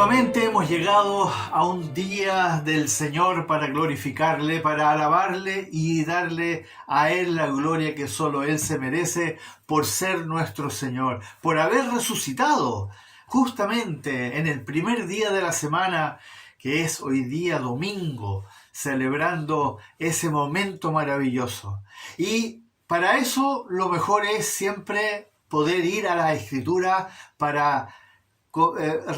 Nuevamente hemos llegado a un día del Señor para glorificarle, para alabarle y darle a Él la gloria que solo Él se merece por ser nuestro Señor, por haber resucitado justamente en el primer día de la semana, que es hoy día domingo, celebrando ese momento maravilloso. Y para eso lo mejor es siempre poder ir a la Escritura para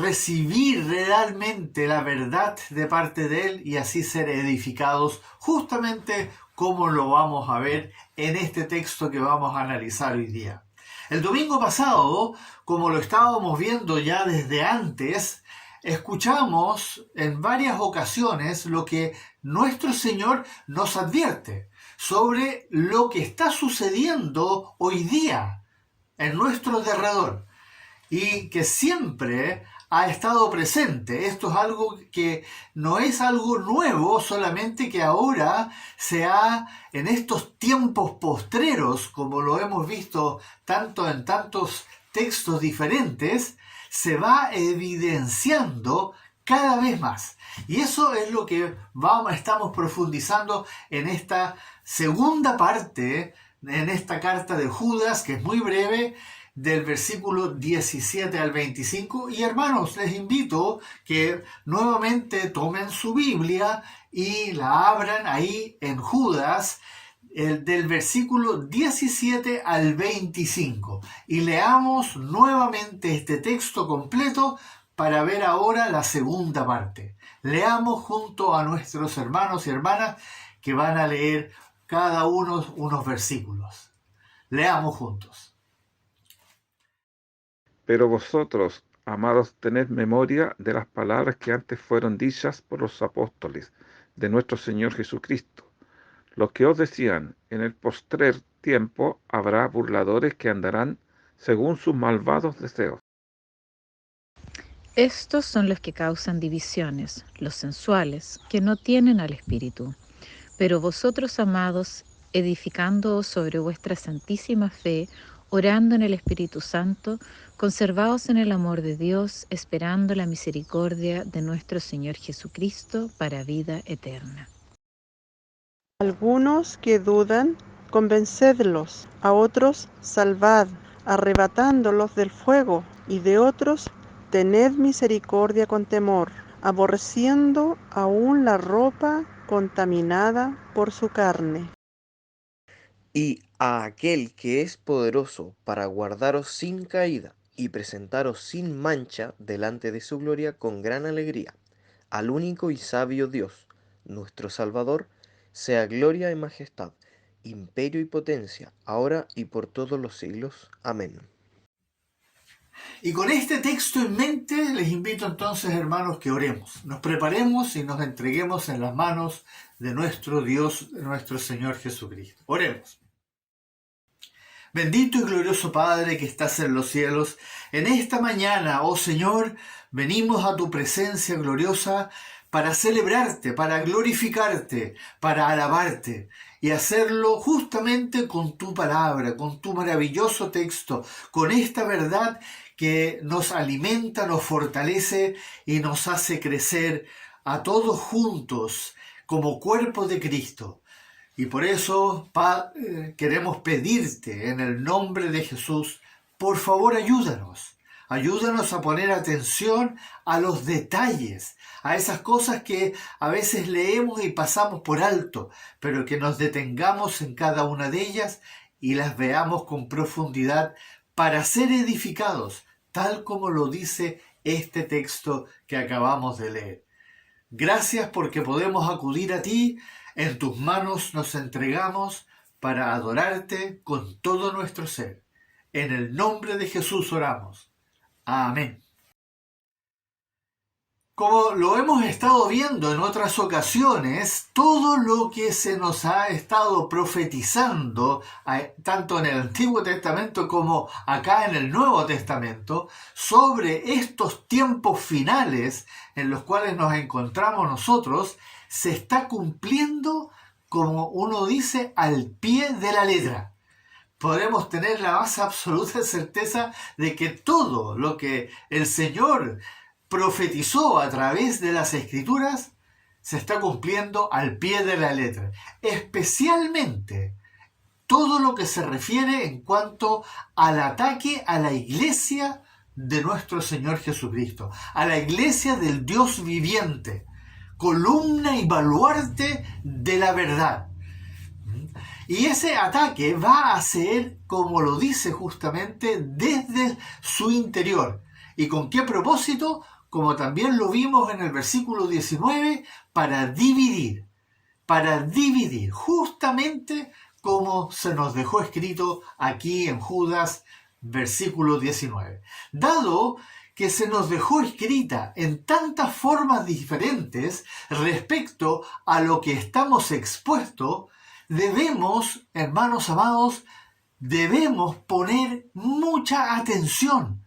recibir realmente la verdad de parte de Él y así ser edificados, justamente como lo vamos a ver en este texto que vamos a analizar hoy día. El domingo pasado, como lo estábamos viendo ya desde antes, escuchamos en varias ocasiones lo que nuestro Señor nos advierte sobre lo que está sucediendo hoy día en nuestro derredor y que siempre ha estado presente. Esto es algo que no es algo nuevo, solamente que ahora en estos tiempos postreros, como lo hemos visto tanto en tantos textos diferentes, se va evidenciando cada vez más. Y eso es lo que estamos profundizando en esta segunda parte, en esta carta de Judas, que es muy breve, del versículo 17 al 25. Y hermanos, les invito que nuevamente tomen su Biblia y la abran ahí en Judas, del versículo 17 al 25. Y leamos nuevamente este texto completo para ver ahora la segunda parte. Leamos junto a nuestros hermanos y hermanas que van a leer cada uno unos versículos. Leamos juntos. Pero vosotros, amados, tened memoria de las palabras que antes fueron dichas por los apóstoles de nuestro Señor Jesucristo, los que os decían: en el postrer tiempo habrá burladores que andarán según sus malvados deseos. Estos son los que causan divisiones, los sensuales, que no tienen al Espíritu. Pero vosotros, amados, edificándoos sobre vuestra santísima fe, orando en el Espíritu Santo, conservaos en el amor de Dios, esperando la misericordia de nuestro Señor Jesucristo para vida eterna. Algunos que dudan, convencedlos; a otros salvad, arrebatándolos del fuego; y de otros tened misericordia con temor, aborreciendo aún la ropa contaminada por su carne. Y a aquel que es poderoso para guardaros sin caída y presentaros sin mancha delante de su gloria con gran alegría, al único y sabio Dios, nuestro Salvador, sea gloria y majestad, imperio y potencia, ahora y por todos los siglos. Amén. Y con este texto en mente, les invito entonces, hermanos, que oremos, nos preparemos y nos entreguemos en las manos de nuestro Dios, de nuestro Señor Jesucristo. Oremos. Bendito y glorioso Padre que estás en los cielos, en esta mañana, oh Señor, venimos a tu presencia gloriosa para celebrarte, para glorificarte, para alabarte y hacerlo justamente con tu palabra, con tu maravilloso texto, con esta verdad que nos alimenta, nos fortalece y nos hace crecer a todos juntos como cuerpo de Cristo. Y por eso queremos pedirte en el nombre de Jesús, por favor ayúdanos. Ayúdanos a poner atención a los detalles, a esas cosas que a veces leemos y pasamos por alto, pero que nos detengamos en cada una de ellas y las veamos con profundidad para ser edificados, tal como lo dice este texto que acabamos de leer. Gracias porque podemos acudir a ti, en tus manos nos entregamos para adorarte con todo nuestro ser. En el nombre de Jesús oramos. Amén. Como lo hemos estado viendo en otras ocasiones, todo lo que se nos ha estado profetizando, tanto en el Antiguo Testamento como acá en el Nuevo Testamento, sobre estos tiempos finales en los cuales nos encontramos nosotros, se está cumpliendo, como uno dice, al pie de la letra. Podemos tener la más absoluta certeza de que todo lo que el Señor profetizó a través de las Escrituras se está cumpliendo al pie de la letra. Especialmente todo lo que se refiere en cuanto al ataque a la iglesia de nuestro Señor Jesucristo, a la iglesia del Dios viviente, columna y baluarte de la verdad. Y ese ataque va a ser, como lo dice justamente, desde su interior. ¿Y con qué propósito? Como también lo vimos en el versículo 19, para dividir, justamente como se nos dejó escrito aquí en Judas, versículo 19. Dado que se nos dejó escrita en tantas formas diferentes respecto a lo que estamos expuestos, debemos, hermanos amados, debemos poner mucha atención.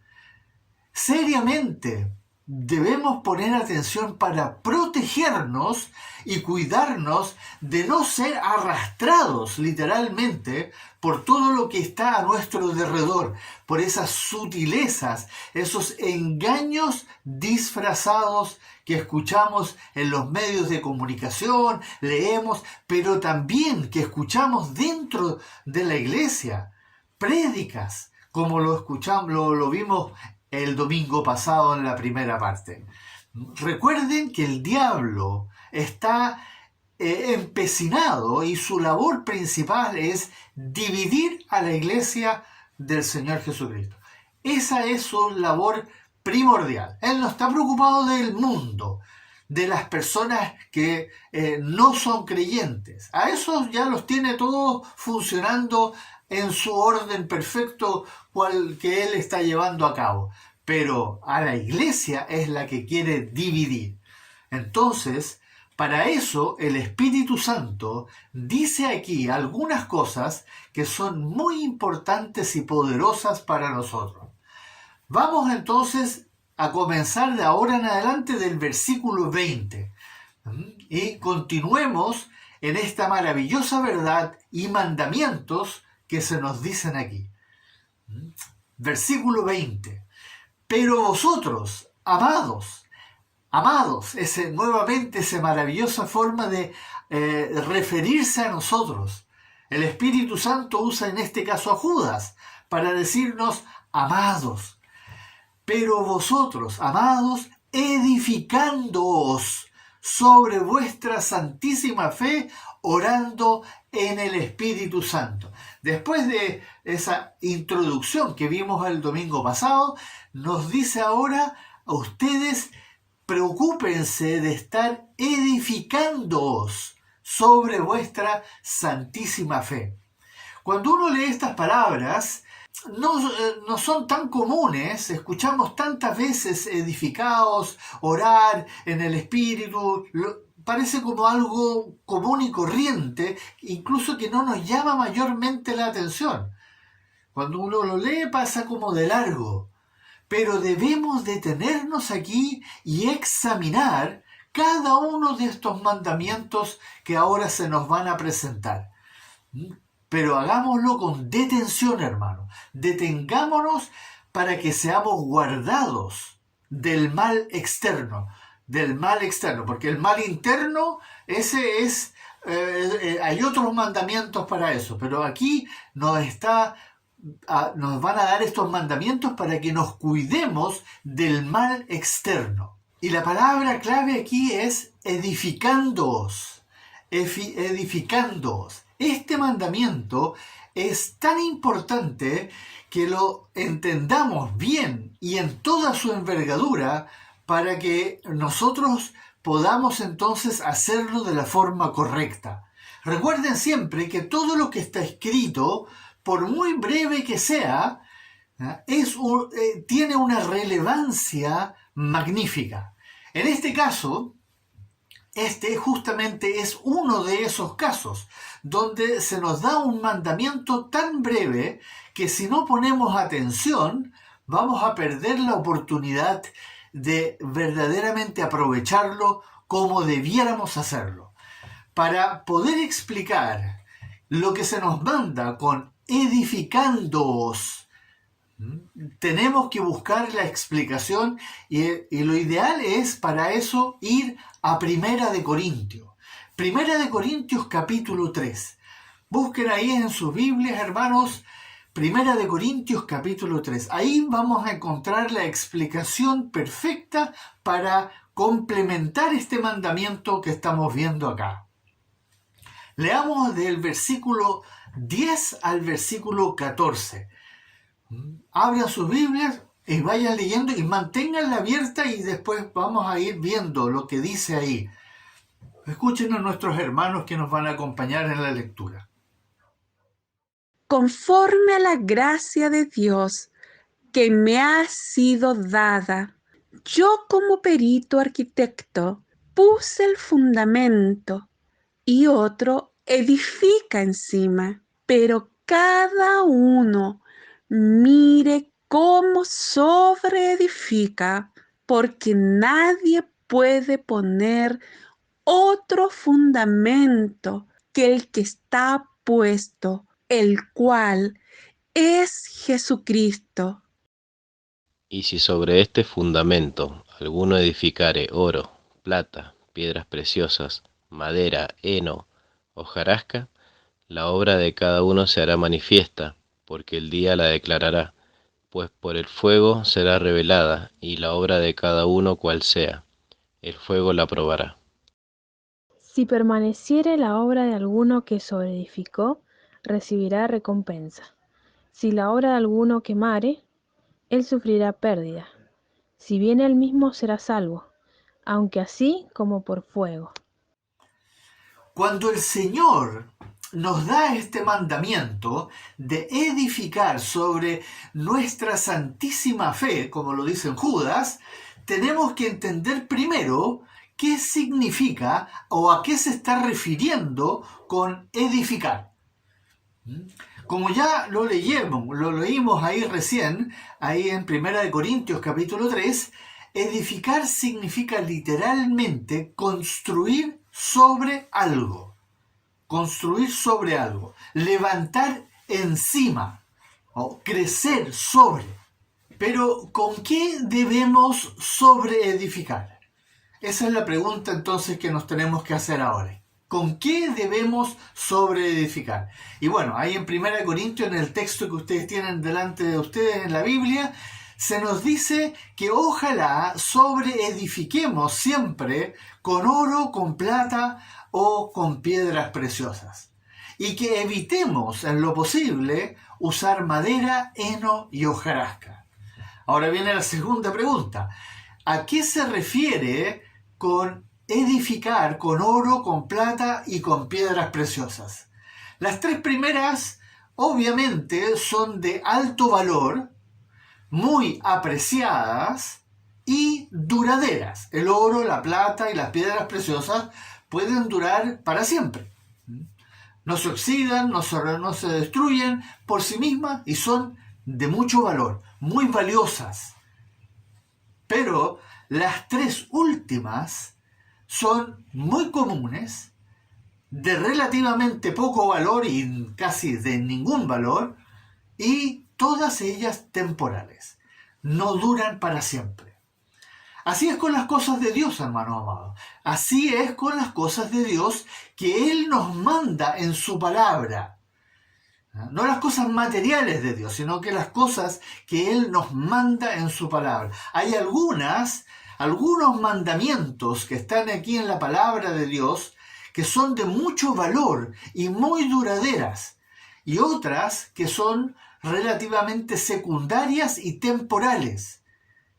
Seriamente, debemos poner atención para protegernos y cuidarnos de no ser arrastrados literalmente por todo lo que está a nuestro derredor, por esas sutilezas, esos engaños disfrazados que escuchamos en los medios de comunicación, leemos, pero también que escuchamos dentro de la iglesia, prédicas, como lo escuchamos, lo vimos el domingo pasado en la primera parte. Recuerden que el diablo está empecinado y su labor principal es dividir a la iglesia del Señor Jesucristo. Esa es su labor primordial. Él no está preocupado del mundo, de las personas que no son creyentes. A esos ya los tiene todos funcionando en su orden perfecto que él está llevando a cabo. Pero a la iglesia es la que quiere dividir. Entonces, para eso el Espíritu Santo dice aquí algunas cosas que son muy importantes y poderosas para nosotros. Vamos entonces a comenzar de ahora en adelante del versículo 20 y continuemos en esta maravillosa verdad y mandamientos que se nos dicen aquí. Versículo 20. Pero vosotros, amados, nuevamente esa maravillosa forma de referirse a nosotros. El Espíritu Santo usa en este caso a Judas para decirnos amados. Pero vosotros, amados, edificándoos sobre vuestra santísima fe, orando en el Espíritu Santo. Después de esa introducción que vimos el domingo pasado, nos dice ahora a ustedes, preocúpense de estar edificándoos sobre vuestra santísima fe. Cuando uno lee estas palabras, no son tan comunes, escuchamos tantas veces edificados, orar en el Espíritu, parece como algo común y corriente, incluso que no nos llama mayormente la atención. Cuando uno lo lee pasa como de largo, pero debemos detenernos aquí y examinar cada uno de estos mandamientos que ahora se nos van a presentar. Pero hagámoslo con detención, hermano. Detengámonos para que seamos guardados del mal externo. Porque el mal interno, ese es, hay otros mandamientos para eso. Pero aquí nos van a dar estos mandamientos para que nos cuidemos del mal externo. Y la palabra clave aquí es edificándoos. Edificándoos. Este mandamiento es tan importante que lo entendamos bien y en toda su envergadura para que nosotros podamos entonces hacerlo de la forma correcta. Recuerden siempre que todo lo que está escrito, por muy breve que sea, tiene una relevancia magnífica. En este caso, este justamente es uno de esos casos donde se nos da un mandamiento tan breve que si no ponemos atención vamos a perder la oportunidad de verdaderamente aprovecharlo como debiéramos hacerlo. Para poder explicar lo que se nos manda con edificándoos, Tenemos que buscar la explicación y lo ideal es para eso ir a Primera de Corintios. Primera de Corintios capítulo 3. Busquen ahí en sus Biblias, hermanos, Primera de Corintios capítulo 3. Ahí vamos a encontrar la explicación perfecta para complementar este mandamiento que estamos viendo acá. Leamos del versículo 10 al versículo 14. Abran sus Biblias y vayan leyendo y manténganla abierta y después vamos a ir viendo lo que dice ahí. Escuchen a nuestros hermanos que nos van a acompañar en la lectura. Conforme a la gracia de Dios que me ha sido dada, yo como perito arquitecto puse el fundamento y otro edifica encima, pero cada uno mire cómo sobreedifica, porque nadie puede poner otro fundamento que el que está puesto, el cual es Jesucristo. Y si sobre este fundamento alguno edificare oro, plata, piedras preciosas, madera, heno, hojarasca, la obra de cada uno se hará manifiesta, porque el día la declarará, pues por el fuego será revelada, y la obra de cada uno cual sea, el fuego la probará. Si permaneciere la obra de alguno que sobreedificó, recibirá recompensa. Si la obra de alguno quemare, él sufrirá pérdida. Si bien él mismo será salvo, aunque así como por fuego. Cuando el Señor nos da este mandamiento de edificar sobre nuestra santísima fe, como lo dice en Judas, tenemos que entender primero qué significa o a qué se está refiriendo con edificar. Como ya lo leímos ahí recién, ahí en 1 Corintios capítulo 3, edificar significa literalmente construir sobre algo. Construir sobre algo. Levantar encima o crecer sobre. Pero ¿con qué debemos sobreedificar? Esa es la pregunta entonces que nos tenemos que hacer ahora. ¿Con qué debemos sobreedificar? Y bueno, ahí en 1 Corintios, en el texto que ustedes tienen delante de ustedes en la Biblia, se nos dice que ojalá sobreedifiquemos siempre con oro, con plata o con piedras preciosas. Y que evitemos en lo posible usar madera, heno y hojarasca. Ahora viene la segunda pregunta. ¿A qué se refiere con edificar con oro, con plata y con piedras preciosas? Las tres primeras obviamente son de alto valor, muy apreciadas y duraderas. El oro, la plata y las piedras preciosas pueden durar para siempre. No se oxidan, no se destruyen por sí mismas y son de mucho valor, muy valiosas. Pero las tres últimas son muy comunes, de relativamente poco valor y casi de ningún valor, y todas ellas temporales. No duran para siempre. Así es con las cosas de Dios, hermanos amados. Así es con las cosas de Dios que Él nos manda en su palabra. No las cosas materiales de Dios, sino que las cosas que Él nos manda en su palabra. Hay algunos mandamientos que están aquí en la palabra de Dios que son de mucho valor y muy duraderas, y otras que son relativamente secundarias y temporales.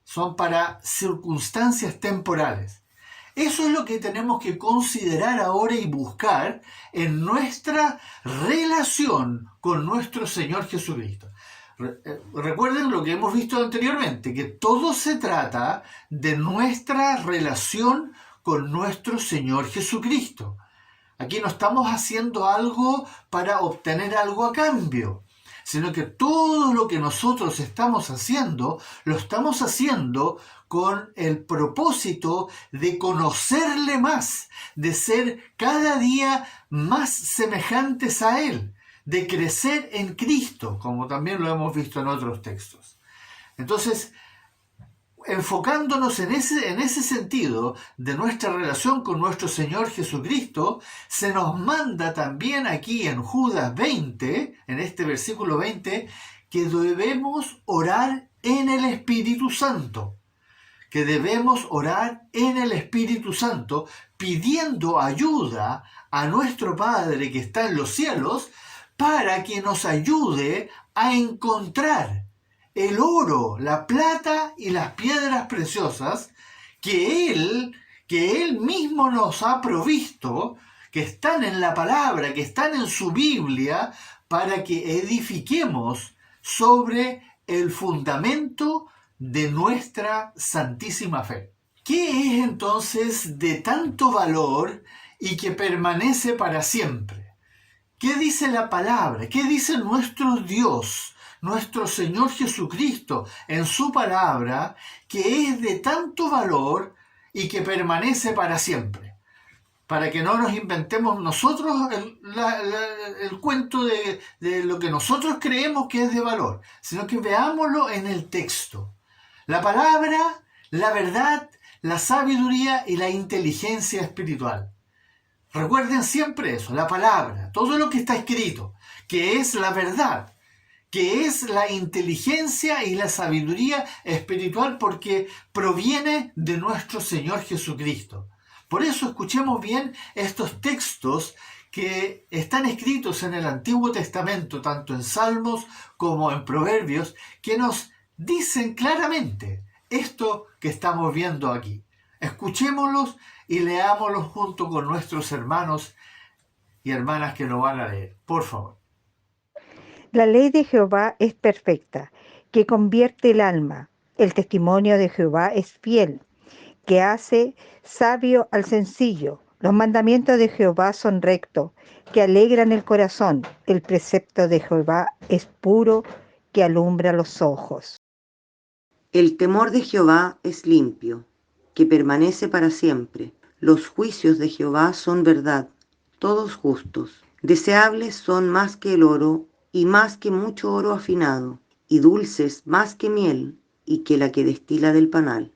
Son para circunstancias temporales. Eso es lo que tenemos que considerar ahora y buscar en nuestra relación con nuestro Señor Jesucristo. Recuerden lo que hemos visto anteriormente, que todo se trata de nuestra relación con nuestro Señor Jesucristo. Aquí no estamos haciendo algo para obtener algo a cambio, sino que todo lo que nosotros estamos haciendo, lo estamos haciendo con el propósito de conocerle más, de ser cada día más semejantes a Él, de crecer en Cristo, como también lo hemos visto en otros textos. Entonces, enfocándonos en ese sentido de nuestra relación con nuestro Señor Jesucristo, se nos manda también aquí en Judas 20, en este versículo 20, que debemos orar en el Espíritu Santo. Que debemos orar en el Espíritu Santo, pidiendo ayuda a nuestro Padre que está en los cielos, para que nos ayude a encontrar el oro, la plata y las piedras preciosas que Él mismo nos ha provisto, que están en la palabra, que están en su Biblia, para que edifiquemos sobre el fundamento de nuestra santísima fe. ¿Qué es entonces de tanto valor y que permanece para siempre? ¿Qué dice la palabra? ¿Qué dice nuestro Dios, nuestro Señor Jesucristo en su palabra, que es de tanto valor y que permanece para siempre? Para que no nos inventemos nosotros el cuento de lo que nosotros creemos que es de valor, sino que veámoslo en el texto. La palabra, la verdad, la sabiduría y la inteligencia espiritual. Recuerden siempre eso, la palabra, todo lo que está escrito, que es la verdad, que es la inteligencia y la sabiduría espiritual, porque proviene de nuestro Señor Jesucristo. Por eso escuchemos bien estos textos que están escritos en el Antiguo Testamento, tanto en Salmos como en Proverbios, que nos dicen claramente esto que estamos viendo aquí. Escuchémoslos y leámoslos junto con nuestros hermanos y hermanas que lo van a leer. Por favor. La ley de Jehová es perfecta, que convierte el alma. El testimonio de Jehová es fiel, que hace sabio al sencillo. Los mandamientos de Jehová son rectos, que alegran el corazón. El precepto de Jehová es puro, que alumbra los ojos. El temor de Jehová es limpio, que permanece para siempre. Los juicios de Jehová son verdad, todos justos. Deseables son más que el oro, y más que mucho oro afinado, y dulces más que miel, y que la que destila del panal.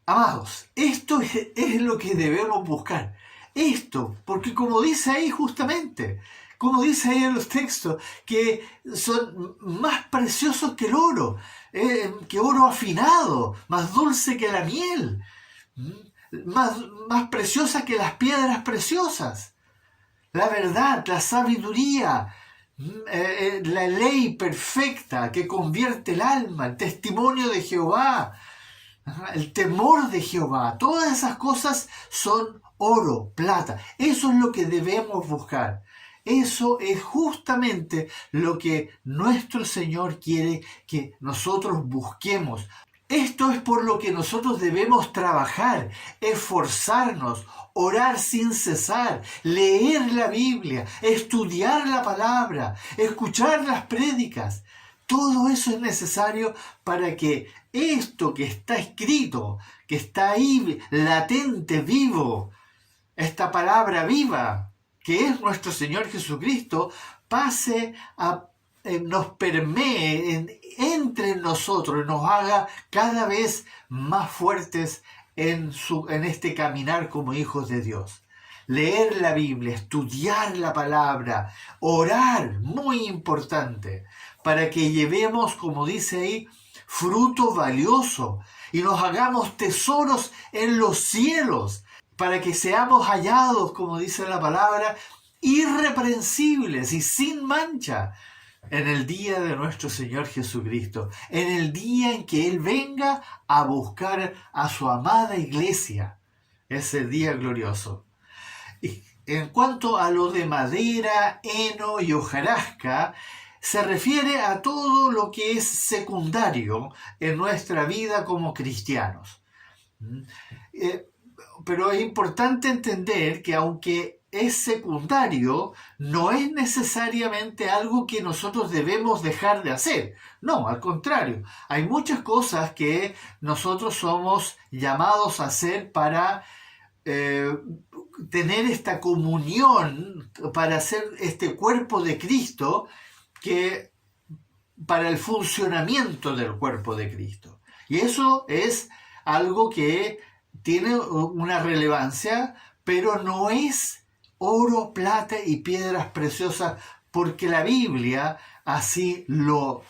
Amados, esto es lo que debemos buscar. Esto, porque como dice ahí justamente, como dice ahí en los textos, que son más preciosos que el oro, que oro afinado, más dulce que la miel, más preciosa que las piedras preciosas. La verdad, la sabiduría, la ley perfecta que convierte el alma, el testimonio de Jehová, el temor de Jehová, todas esas cosas son oro, plata. Eso es lo que debemos buscar. Eso es justamente lo que nuestro Señor quiere que nosotros busquemos. Esto es por lo que nosotros debemos trabajar, esforzarnos, orar sin cesar, leer la Biblia, estudiar la palabra, escuchar las prédicas. Todo eso es necesario para que esto que está escrito, que está ahí latente, vivo, esta palabra viva, que es nuestro Señor Jesucristo, pase a nos permee entre nosotros, nos haga cada vez más fuertes en este caminar como hijos de Dios. Leer la Biblia, estudiar la palabra, orar, muy importante, para que llevemos, como dice ahí, fruto valioso y nos hagamos tesoros en los cielos, para que seamos hallados, como dice la palabra, irreprensibles y sin mancha en el día de nuestro Señor Jesucristo, en el día en que Él venga a buscar a su amada iglesia, ese día glorioso. Y en cuanto a lo de madera, heno y hojarasca, se refiere a todo lo que es secundario en nuestra vida como cristianos. Pero es importante entender que aunque es secundario, no es necesariamente algo que nosotros debemos dejar de hacer. No, al contrario, hay muchas cosas que nosotros somos llamados a hacer para tener esta comunión, para hacer este cuerpo de Cristo, que para el funcionamiento del cuerpo de Cristo. Y eso es algo que tiene una relevancia, pero no es oro, plata y piedras preciosas, porque la Biblia así lo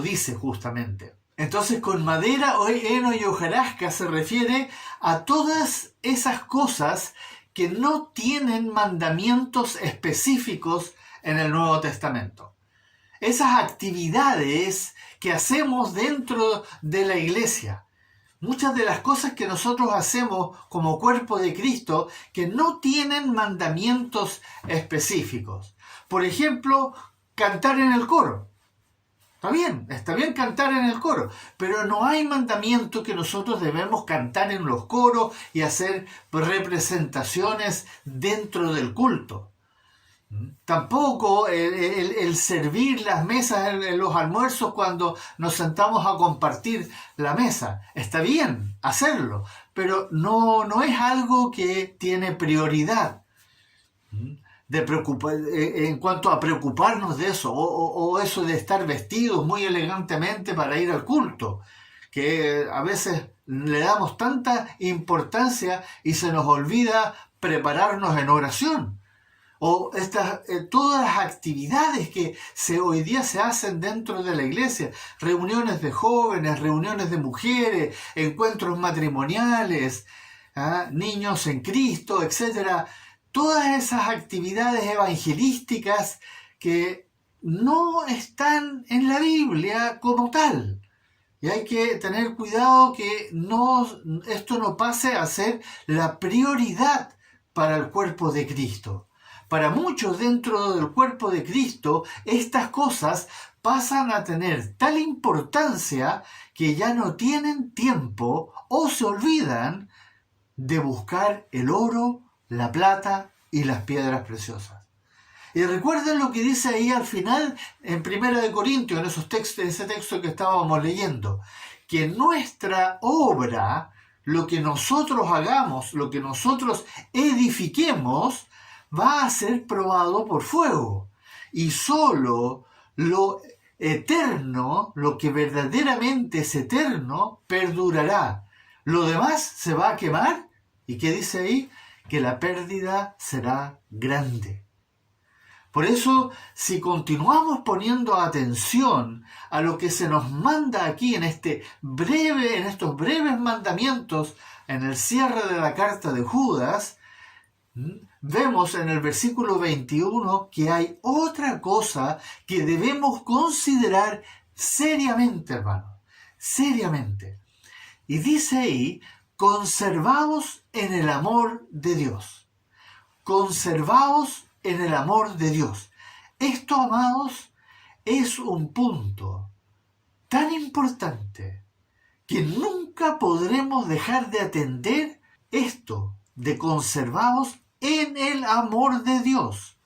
dice justamente. Entonces, con madera, heno y hojarasca se refiere a todas esas cosas que no tienen mandamientos específicos en el Nuevo Testamento. Esas actividades que hacemos dentro de la iglesia. Muchas de las cosas que nosotros hacemos como cuerpo de Cristo que no tienen mandamientos específicos. Por ejemplo, cantar en el coro. Está bien cantar en el coro, pero no hay mandamiento que nosotros debemos cantar en los coros y hacer representaciones dentro del culto. Tampoco el servir las mesas en los almuerzos cuando nos sentamos a compartir la mesa. Está bien hacerlo, pero no es algo que tiene prioridad en cuanto a preocuparnos de eso, o eso de estar vestidos muy elegantemente para ir al culto, que a veces le damos tanta importancia y se nos olvida prepararnos en oración. O todas las actividades que hoy día se hacen dentro de la iglesia, reuniones de jóvenes, reuniones de mujeres, encuentros matrimoniales, niños en Cristo, etc. Todas esas actividades evangelísticas que no están en la Biblia como tal. Y hay que tener cuidado que esto no pase a ser la prioridad para el cuerpo de Cristo. Para muchos dentro del cuerpo de Cristo, estas cosas pasan a tener tal importancia que ya no tienen tiempo o se olvidan de buscar el oro, la plata y las piedras preciosas. Y recuerden lo que dice ahí al final en 1 Corintios, en ese texto que estábamos leyendo, que nuestra obra, lo que nosotros hagamos, lo que nosotros edifiquemos, va a ser probado por fuego. Y solo lo eterno, lo que verdaderamente es eterno, perdurará. Lo demás se va a quemar. ¿Y qué dice ahí? Que la pérdida será grande. Por eso, si continuamos poniendo atención a lo que se nos manda aquí en estos breves mandamientos, en el cierre de la carta de Judas, vemos en el versículo 21 que hay otra cosa que debemos considerar seriamente, hermanos, seriamente. Y dice ahí, conservaos en el amor de Dios. Conservaos en el amor de Dios. Esto, amados, es un punto tan importante que nunca podremos dejar de atender esto de conservaos en el amor de Dios.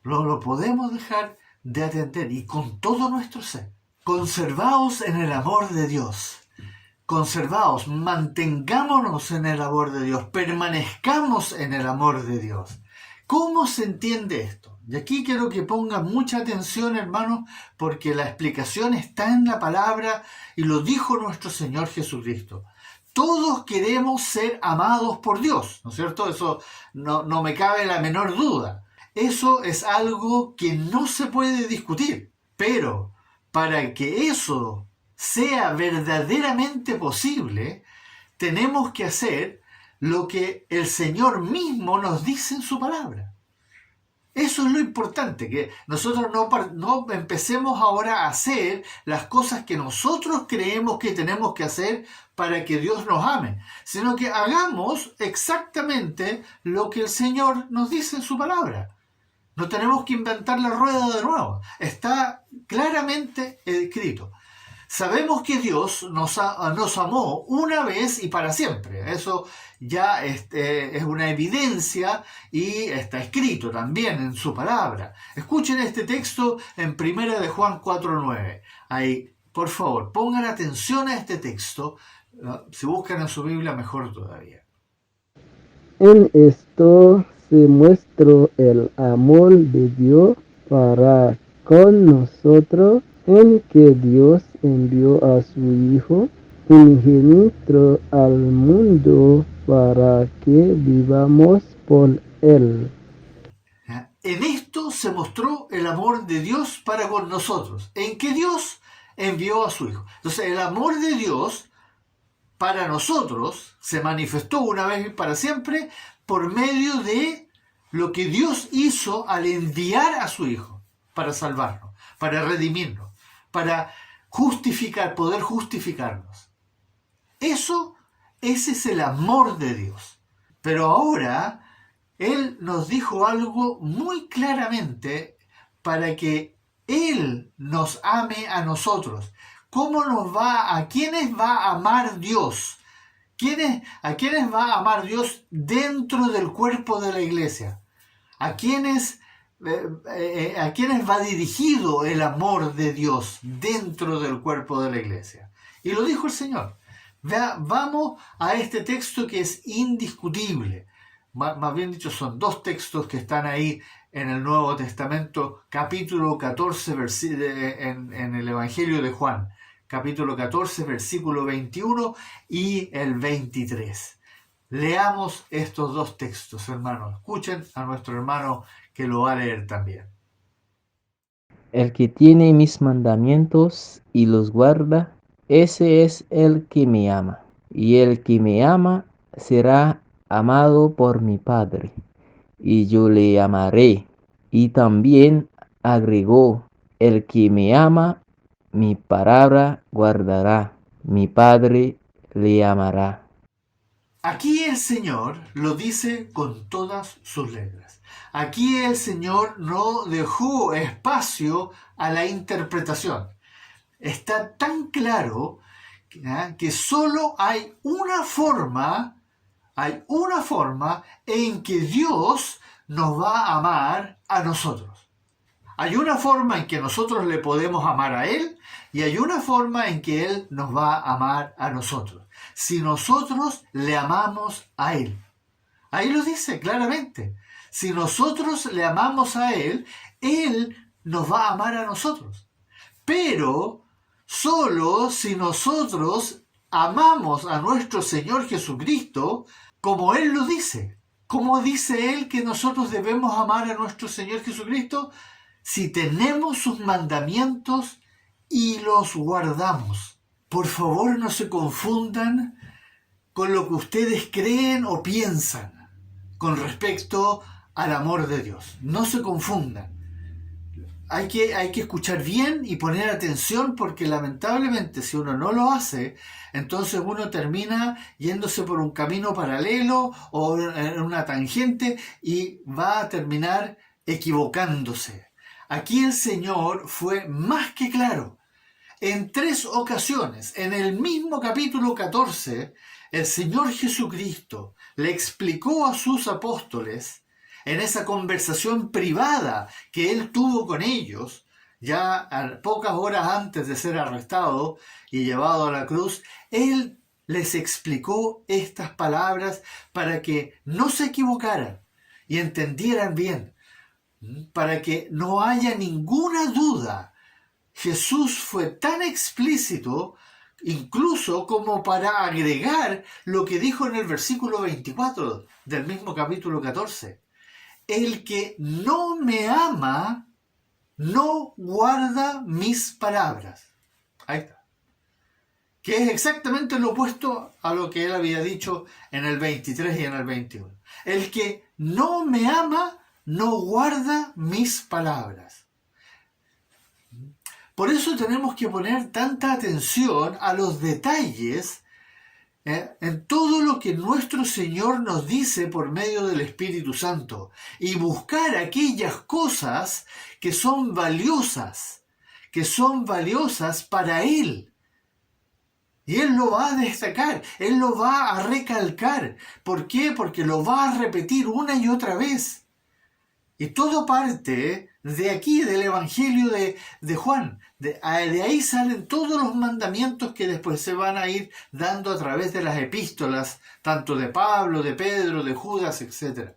No lo podemos dejar de atender y con todo nuestro ser. Conservaos en el amor de Dios. Conservaos, mantengámonos en el amor de Dios, permanezcamos en el amor de Dios. ¿Cómo se entiende esto? Y aquí quiero que pongan mucha atención, hermanos, porque la explicación está en la palabra y lo dijo nuestro Señor Jesucristo. Todos queremos ser amados por Dios, ¿no es cierto? Eso no me cabe la menor duda. Eso es algo que no se puede discutir. Pero para que eso sea verdaderamente posible, tenemos que hacer lo que el Señor mismo nos dice en su palabra. Eso es lo importante, que nosotros no empecemos ahora a hacer las cosas que nosotros creemos que tenemos que hacer para que Dios nos ame, sino que hagamos exactamente lo que el Señor nos dice en su palabra. No tenemos que inventar la rueda de nuevo. Está claramente escrito. Sabemos que Dios nos amó una vez y para siempre. Eso ya es una evidencia y está escrito también en su palabra. Escuchen este texto en 1 de Juan 4:9. Ahí, por favor, pongan atención a este texto. Si buscan en su Biblia, mejor todavía. En esto se muestró el amor de Dios para con nosotros, en que Dios envió a su Hijo unigénito al mundo para que vivamos por Él. En esto se mostró el amor de Dios para con nosotros, en que Dios envió a su Hijo. Entonces, el amor de Dios para nosotros se manifestó una vez y para siempre por medio de lo que Dios hizo al enviar a su Hijo para salvarnos, para redimirnos, para poder justificarnos. Ese es el amor de Dios. Pero ahora Él nos dijo algo muy claramente para que Él nos ame a nosotros. ¿A quiénes va a amar Dios? ¿A quiénes va a amar Dios dentro del cuerpo de la iglesia? ¿A quiénes va dirigido el amor de Dios dentro del cuerpo de la iglesia? Y lo dijo el Señor. Vamos a este texto que es indiscutible. Más bien dicho, son dos textos que están ahí en el Nuevo Testamento, capítulo 14, en el Evangelio de Juan, capítulo 14, versículo 21 y el 23. Leamos estos dos textos, hermanos. Escuchen a nuestro hermano que lo va a leer también. El que tiene mis mandamientos y los guarda, ese es el que me ama. Y el que me ama será amado por mi Padre, y yo le amaré. Y también agregó, el que me ama, mi palabra guardará, mi Padre le amará. Aquí el Señor lo dice con todas sus letras. Aquí el Señor no dejó espacio a la interpretación. Está tan claro que solo hay una forma en que Dios nos va a amar a nosotros. Hay una forma en que nosotros le podemos amar a Él y hay una forma en que Él nos va a amar a nosotros. Si nosotros le amamos a Él. Ahí lo dice claramente. Si nosotros le amamos a Él, Él nos va a amar a nosotros. Pero solo si nosotros amamos a nuestro Señor Jesucristo, como Él lo dice. ¿Cómo dice Él que nosotros debemos amar a nuestro Señor Jesucristo? Si tenemos sus mandamientos y los guardamos. Por favor, no se confundan con lo que ustedes creen o piensan con respecto al amor de Dios. No se confundan. Hay que escuchar bien y poner atención, porque lamentablemente si uno no lo hace, entonces uno termina yéndose por un camino paralelo o en una tangente y va a terminar equivocándose. Aquí el Señor fue más que claro. En 3 ocasiones, en el mismo capítulo 14, el Señor Jesucristo le explicó a sus apóstoles, en esa conversación privada que Él tuvo con ellos, ya a pocas horas antes de ser arrestado y llevado a la cruz, Él les explicó estas palabras para que no se equivocaran y entendieran bien, para que no haya ninguna duda. Jesús fue tan explícito, incluso como para agregar lo que dijo en el versículo 24 del mismo capítulo 14. El que no me ama, no guarda mis palabras. Ahí está. Que es exactamente lo opuesto a lo que él había dicho en el 23 y en el 21. El que no me ama, no guarda mis palabras. Por eso tenemos que poner tanta atención a los detalles en todo lo que nuestro Señor nos dice por medio del Espíritu Santo y buscar aquellas cosas que son valiosas para Él. Y Él lo va a destacar, Él lo va a recalcar. ¿Por qué? Porque lo va a repetir una y otra vez. Y todo parte de aquí, del Evangelio de Juan. De ahí salen todos los mandamientos que después se van a ir dando a través de las epístolas, tanto de Pablo, de Pedro, de Judas, etc.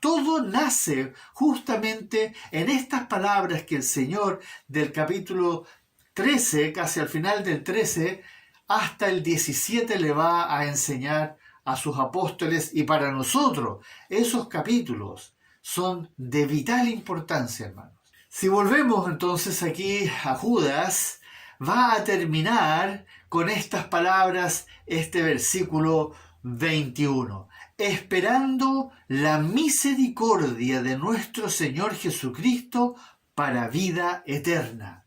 Todo nace justamente en estas palabras que el Señor del capítulo 13, casi al final del 13, hasta el 17 le va a enseñar a sus apóstoles, y para nosotros esos capítulos son de vital importancia, hermanos. Si volvemos entonces aquí a Judas, va a terminar con estas palabras este versículo 21. Esperando la misericordia de nuestro Señor Jesucristo para vida eterna.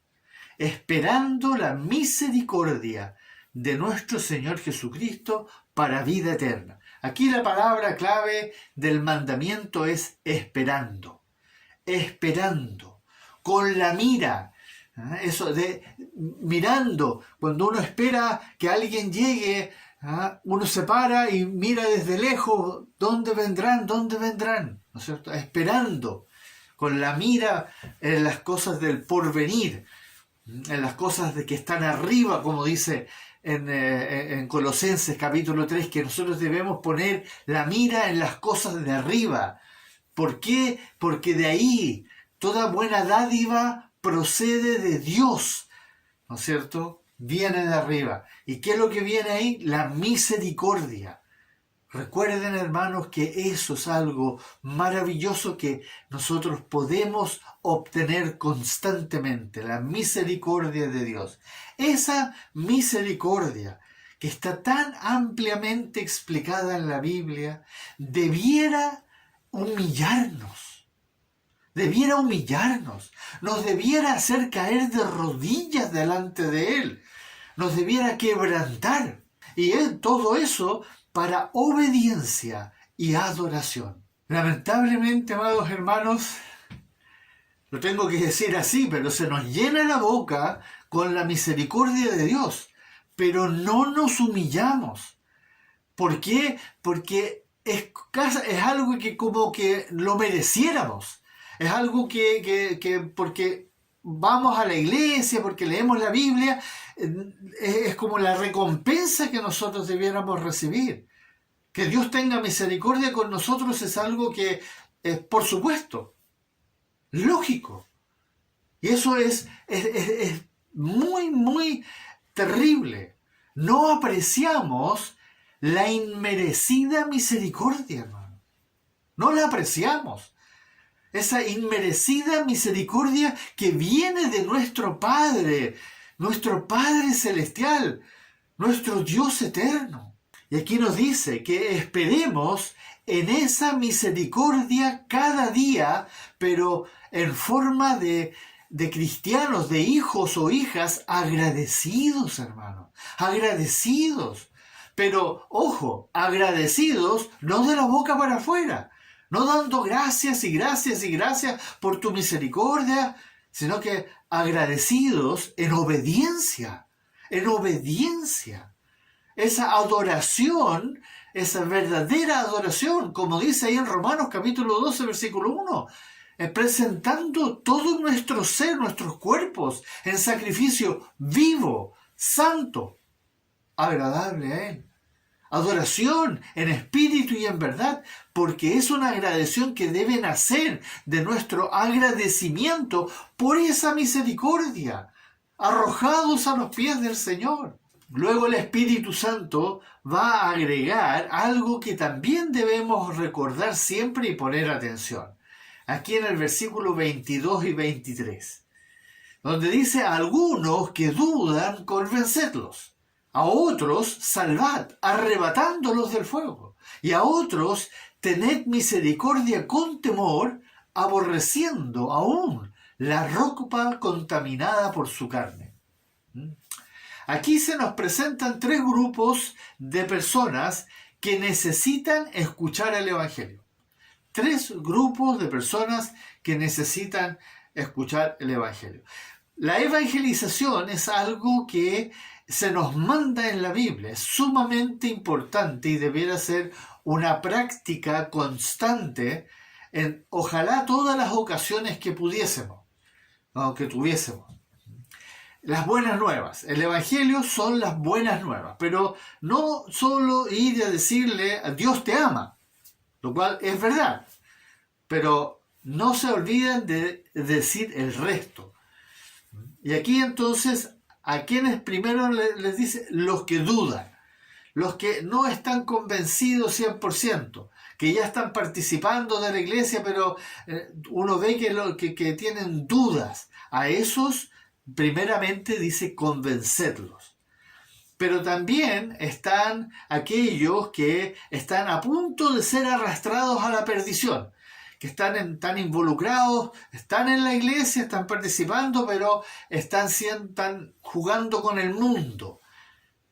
Esperando la misericordia de nuestro Señor Jesucristo para vida eterna. Aquí la palabra clave del mandamiento es esperando. Esperando. Con la mira. Eso de mirando. Cuando uno espera que alguien llegue, uno se para y mira desde lejos. ¿Dónde vendrán? ¿Dónde vendrán? ¿No es cierto? Esperando. Con la mira en las cosas del porvenir. En las cosas de que están arriba, como dice en Colosenses capítulo 3, que nosotros debemos poner la mira en las cosas de arriba. ¿Por qué? Porque de ahí toda buena dádiva procede de Dios, ¿no es cierto? Viene de arriba. ¿Y qué es lo que viene ahí? La misericordia. Recuerden, hermanos, que eso es algo maravilloso que nosotros podemos obtener constantemente, la misericordia de Dios. Esa misericordia que está tan ampliamente explicada en la Biblia, debiera humillarnos, nos debiera hacer caer de rodillas delante de Él, nos debiera quebrantar. Y todo eso para obediencia y adoración. Lamentablemente, amados hermanos, lo tengo que decir así, pero se nos llena la boca con la misericordia de Dios, pero no nos humillamos. ¿Por qué? Porque es algo que como que lo mereciéramos. Es algo que porque vamos a la iglesia, porque leemos la Biblia, es como la recompensa que nosotros debiéramos recibir. Que Dios tenga misericordia con nosotros es algo que es, por supuesto, lógico. Y eso es muy, muy terrible. No apreciamos la inmerecida misericordia, hermano. No la apreciamos. Esa inmerecida misericordia que viene de nuestro Padre Celestial, nuestro Dios eterno. Y aquí nos dice que esperemos en esa misericordia cada día, pero en forma de cristianos, de hijos o hijas agradecidos, hermano. Agradecidos. Pero, ojo, agradecidos no de la boca para afuera. No dando gracias y gracias y gracias por tu misericordia, sino que agradecidos en obediencia. En obediencia. Esa adoración, esa verdadera adoración, como dice ahí en Romanos capítulo 12, versículo 1, presentando todo nuestro ser, nuestros cuerpos, en sacrificio vivo, santo, agradable a Él. Adoración en espíritu y en verdad, porque es una agradección que debe nacer de nuestro agradecimiento por esa misericordia, arrojados a los pies del Señor. Luego el Espíritu Santo va a agregar algo que también debemos recordar siempre y poner atención. Aquí en el versículo 22 y 23, donde dice: a algunos que dudan, convencedlos. A otros salvad, arrebatándolos del fuego. Y a otros tened misericordia con temor, aborreciendo aún la ropa contaminada por su carne. Aquí se nos presentan tres grupos de personas que necesitan escuchar el Evangelio. Tres grupos de personas que necesitan escuchar el Evangelio. La evangelización es algo que se nos manda en la Biblia, es sumamente importante y debiera ser una práctica constante en ojalá todas las ocasiones que pudiésemos, o que tuviésemos. Las buenas nuevas. El Evangelio son las buenas nuevas, pero no solo ir a decirle Dios te ama, lo cual es verdad, pero no se olviden de decir el resto. Y aquí entonces, ¿a quienes primero les dice? Los que dudan, los que no están convencidos 100%, que ya están participando de la iglesia, pero uno ve que tienen dudas. A esos, primeramente dice convencerlos. Pero también están aquellos que están a punto de ser arrastrados a la perdición, que están involucrados, están en la iglesia, están participando, pero están jugando con el mundo.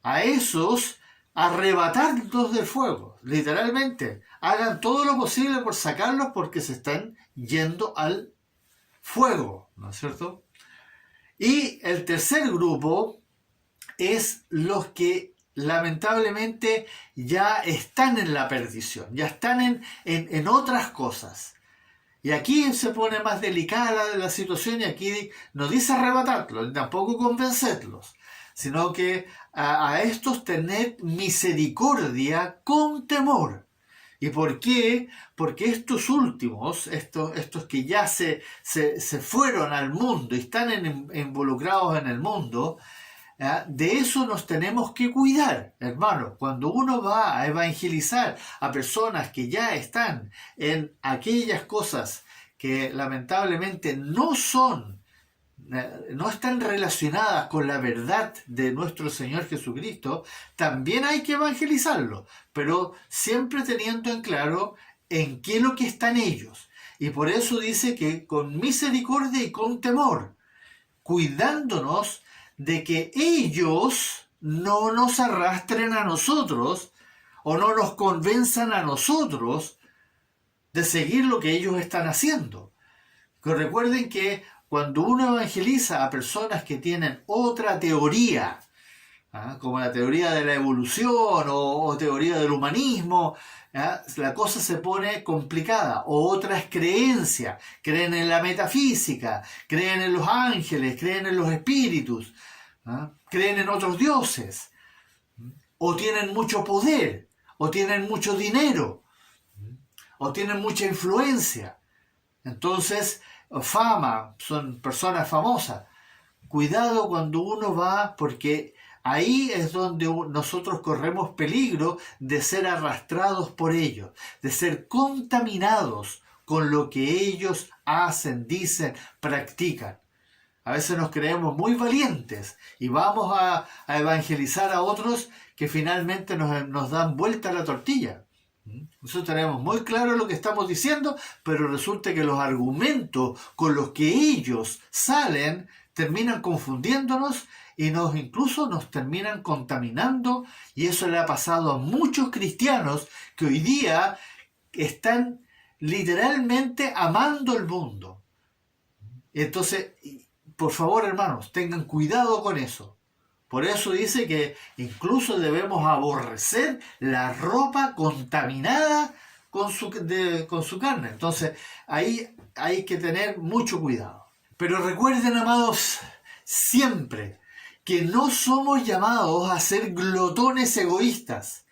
A esos, arrebatarlos del fuego, literalmente. Hagan todo lo posible por sacarlos porque se están yendo al fuego, ¿no es cierto? Y el tercer grupo es los que lamentablemente ya están en la perdición, ya están en otras cosas. Y aquí se pone más delicada la situación y aquí no dice arrebatarlos, tampoco convencerlos, sino que a estos tened misericordia con temor. ¿Y por qué? Porque estos últimos, estos que ya se fueron al mundo y están involucrados en el mundo, de eso nos tenemos que cuidar, hermanos. Cuando uno va a evangelizar a personas que ya están en aquellas cosas que lamentablemente no están relacionadas con la verdad de nuestro Señor Jesucristo, también hay que evangelizarlo, pero siempre teniendo en claro en qué es lo que están ellos. Y por eso dice que con misericordia y con temor, cuidándonos de que ellos no nos arrastren a nosotros o no nos convenzan a nosotros de seguir lo que ellos están haciendo. Que recuerden que cuando uno evangeliza a personas que tienen otra teoría, como la teoría de la evolución o teoría del humanismo, la cosa se pone complicada. O otras creencias, creen en la metafísica, creen en los ángeles, creen en los espíritus, creen en otros dioses, o tienen mucho poder, o tienen mucho dinero, o tienen mucha influencia. Entonces, fama, son personas famosas. Cuidado cuando uno va, porque ahí es donde nosotros corremos peligro de ser arrastrados por ellos, de ser contaminados con lo que ellos hacen, dicen, practican. A veces nos creemos muy valientes y vamos a evangelizar a otros que finalmente nos dan vuelta a la tortilla. Nosotros tenemos muy claro lo que estamos diciendo, pero resulta que los argumentos con los que ellos salen terminan confundiéndonos y incluso nos terminan contaminando, y eso le ha pasado a muchos cristianos que hoy día están literalmente amando el mundo. Entonces, por favor, hermanos, tengan cuidado con eso. Por eso dice que incluso debemos aborrecer la ropa contaminada con su carne. Entonces, ahí hay que tener mucho cuidado. Pero recuerden, amados, siempre que no somos llamados a ser glotones egoístas.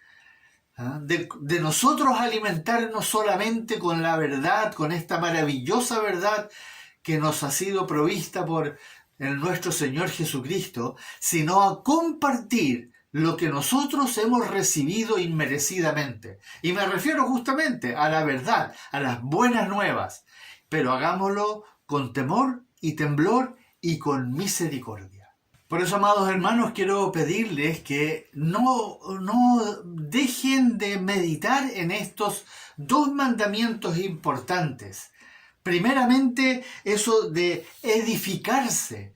De nosotros alimentarnos solamente con la verdad, con esta maravillosa verdad que nos ha sido provista por nuestro Señor Jesucristo, sino a compartir lo que nosotros hemos recibido inmerecidamente. Y me refiero justamente a la verdad, a las buenas nuevas, pero hagámoslo con temor y temblor y con misericordia. Por eso, amados hermanos, quiero pedirles que no dejen de meditar en estos dos mandamientos importantes. Primeramente, eso de edificarse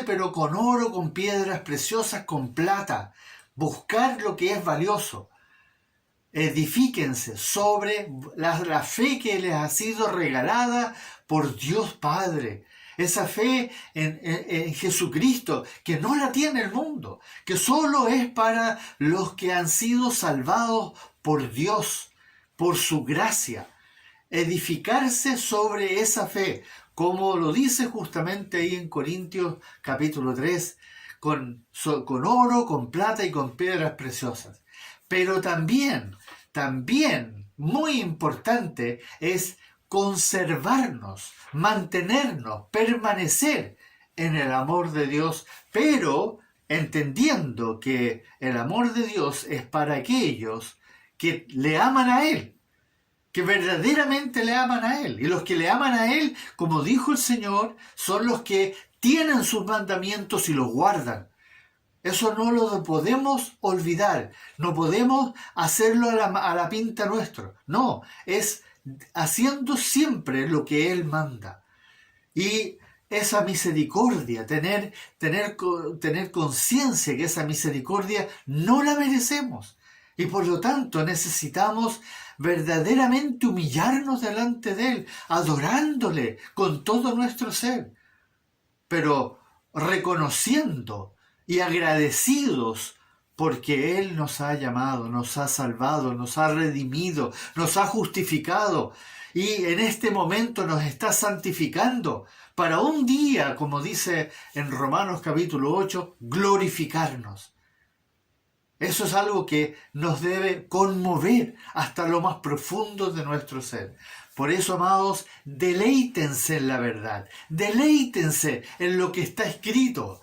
pero con oro, con piedras preciosas, con plata. Buscar lo que es valioso. Edifíquense sobre la fe que les ha sido regalada por Dios Padre. Esa fe en Jesucristo, que no la tiene el mundo, que solo es para los que han sido salvados por Dios, por su gracia. edificarse sobre esa fe, como lo dice justamente ahí en Corintios capítulo 3, con oro, con plata y con piedras preciosas. Pero también, muy importante es conservarnos, mantenernos, permanecer en el amor de Dios, pero entendiendo que el amor de Dios es para aquellos que le aman a Él, que verdaderamente le aman a Él. Y los que le aman a Él, como dijo el Señor, son los que tienen sus mandamientos y los guardan. Eso no lo podemos olvidar, no podemos hacerlo a la pinta nuestra. No, es haciendo siempre lo que Él manda. Y esa misericordia, tener conciencia que esa misericordia no la merecemos. Y por lo tanto necesitamos verdaderamente humillarnos delante de Él, adorándole con todo nuestro ser, pero reconociendo y agradecidos porque Él nos ha llamado, nos ha salvado, nos ha redimido, nos ha justificado y en este momento nos está santificando para un día, como dice en Romanos capítulo 8, glorificarnos. Eso es algo que nos debe conmover hasta lo más profundo de nuestro ser. Por eso, amados, deleítense en la verdad, deleítense en lo que está escrito.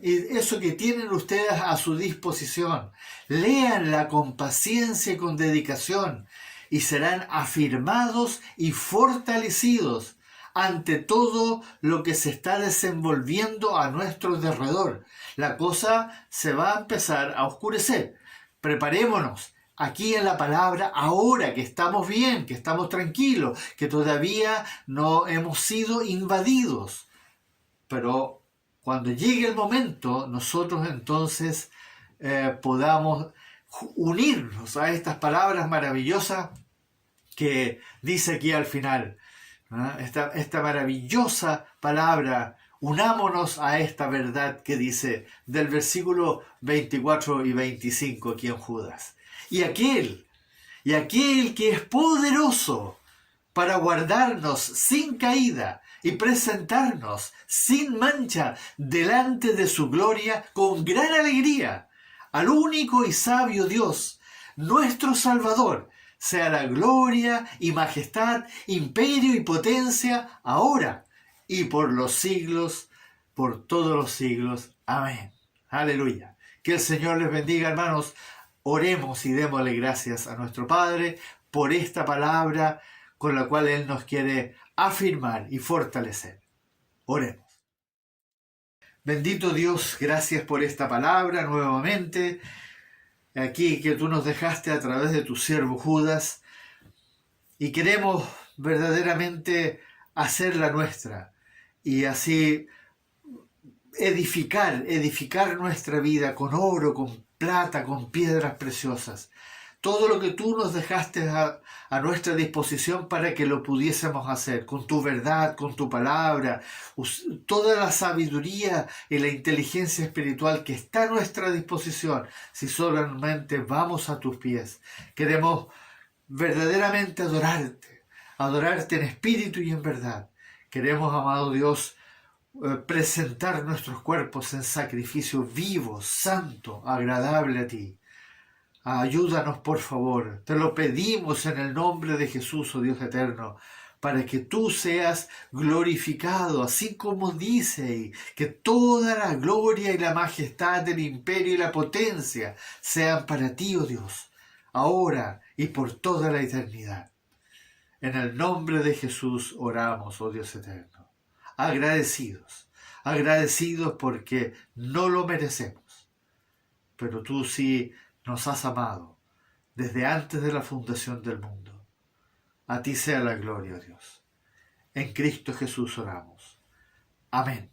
Y eso que tienen ustedes a su disposición, léanla con paciencia y con dedicación y serán afirmados y fortalecidos ante todo lo que se está desenvolviendo a nuestro derredor. La cosa se va a empezar a oscurecer. Preparémonos aquí en la palabra ahora que estamos bien, que estamos tranquilos, que todavía no hemos sido invadidos. Pero cuando llegue el momento, nosotros entonces podamos unirnos a estas palabras maravillosas que dice aquí al final. Esta maravillosa palabra, unámonos a esta verdad que dice del versículo 24 y 25 aquí en Judas. Y aquel que es poderoso para guardarnos sin caída y presentarnos sin mancha delante de su gloria con gran alegría, al único y sabio Dios, nuestro Salvador, sea la gloria y majestad, imperio y potencia, ahora y por los siglos, por todos los siglos. Amén. Aleluya. Que el Señor les bendiga, hermanos. Oremos y démosle gracias a nuestro Padre por esta palabra con la cual Él nos quiere afirmar y fortalecer. Oremos. Bendito Dios, gracias por esta palabra nuevamente. Aquí que tú nos dejaste a través de tu siervo Judas y queremos verdaderamente hacerla nuestra y así edificar nuestra vida con oro, con plata, con piedras preciosas. Todo lo que tú nos dejaste a nuestra disposición para que lo pudiésemos hacer, con tu verdad, con tu palabra, toda la sabiduría y la inteligencia espiritual que está a nuestra disposición, si solamente vamos a tus pies. Queremos verdaderamente adorarte en espíritu y en verdad. Queremos, amado Dios, presentar nuestros cuerpos en sacrificio vivo, santo, agradable a ti. Ayúdanos, por favor. Te lo pedimos en el nombre de Jesús, oh Dios eterno, para que tú seas glorificado, así como dice, que toda la gloria y la majestad del imperio y la potencia sean para ti, oh Dios, ahora y por toda la eternidad. En el nombre de Jesús oramos, oh Dios eterno. Agradecidos porque no lo merecemos, pero tú sí nos has amado desde antes de la fundación del mundo. A ti sea la gloria, Dios. En Cristo Jesús oramos. Amén.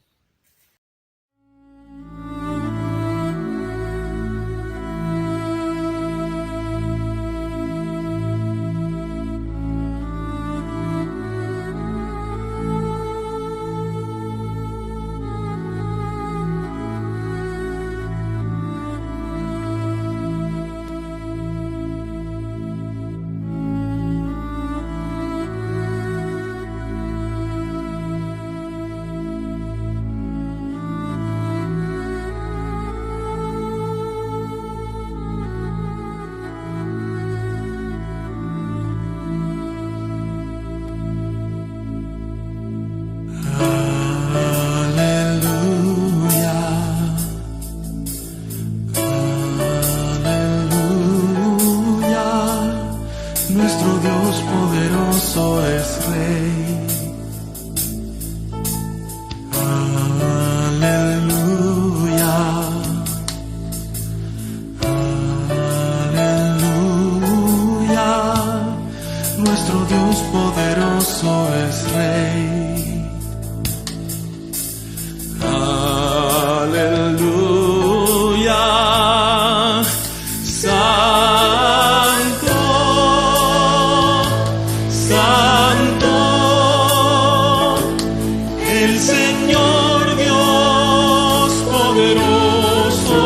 poderoso,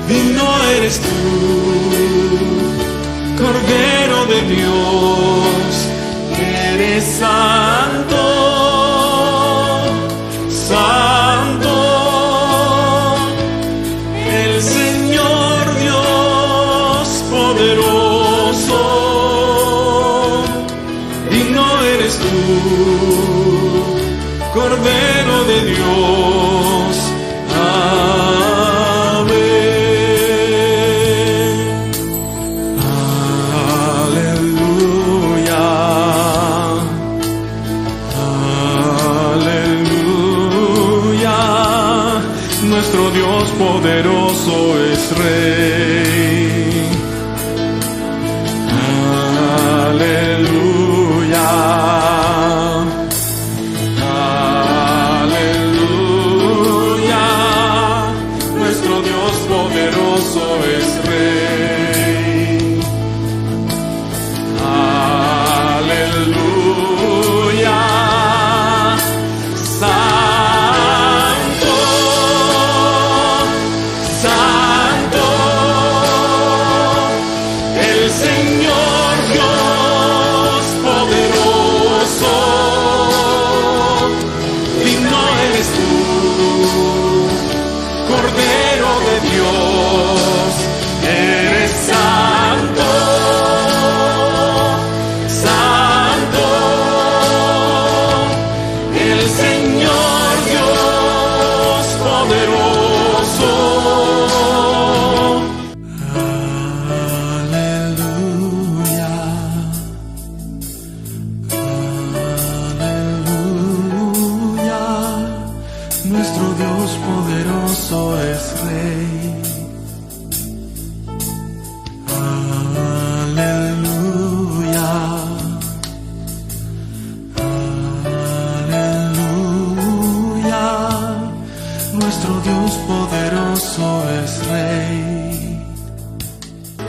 digno eres tú, Cordero de Dios, eres santo, santo, el Señor Dios poderoso, digno eres tú, Cordero de Dios. Nuestro Dios poderoso es Rey. Aleluya. Aleluya. Nuestro Dios poderoso es Rey. Aleluya. Cordero de Dios, eres santo, santo, el Señor Dios poderoso. Aleluya, aleluya, nuestro Dios poderoso es Rey. Aleluya. Aleluya. Nuestro Dios poderoso es Rey.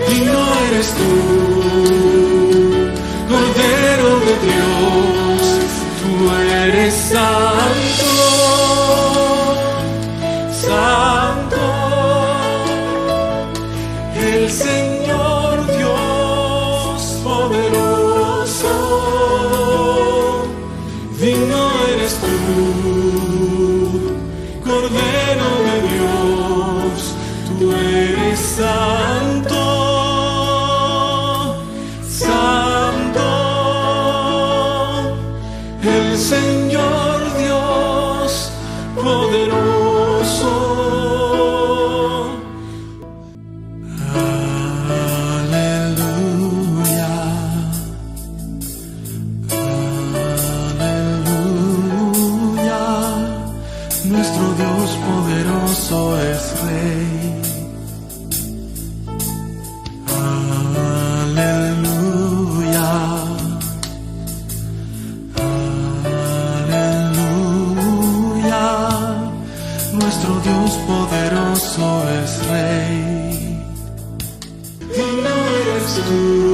Digno eres tú, Cordero de Dios, tú eres santo. Santo, el Señor Dios poderoso, digno eres tú, Cordero de Dios, tú eres santo, santo, el Señor Dios poderoso. Aleluya, aleluya, nuestro Dios poderoso es Rey. Aleluya, aleluya, nuestro Dios poderoso es Rey. Digno eres tú,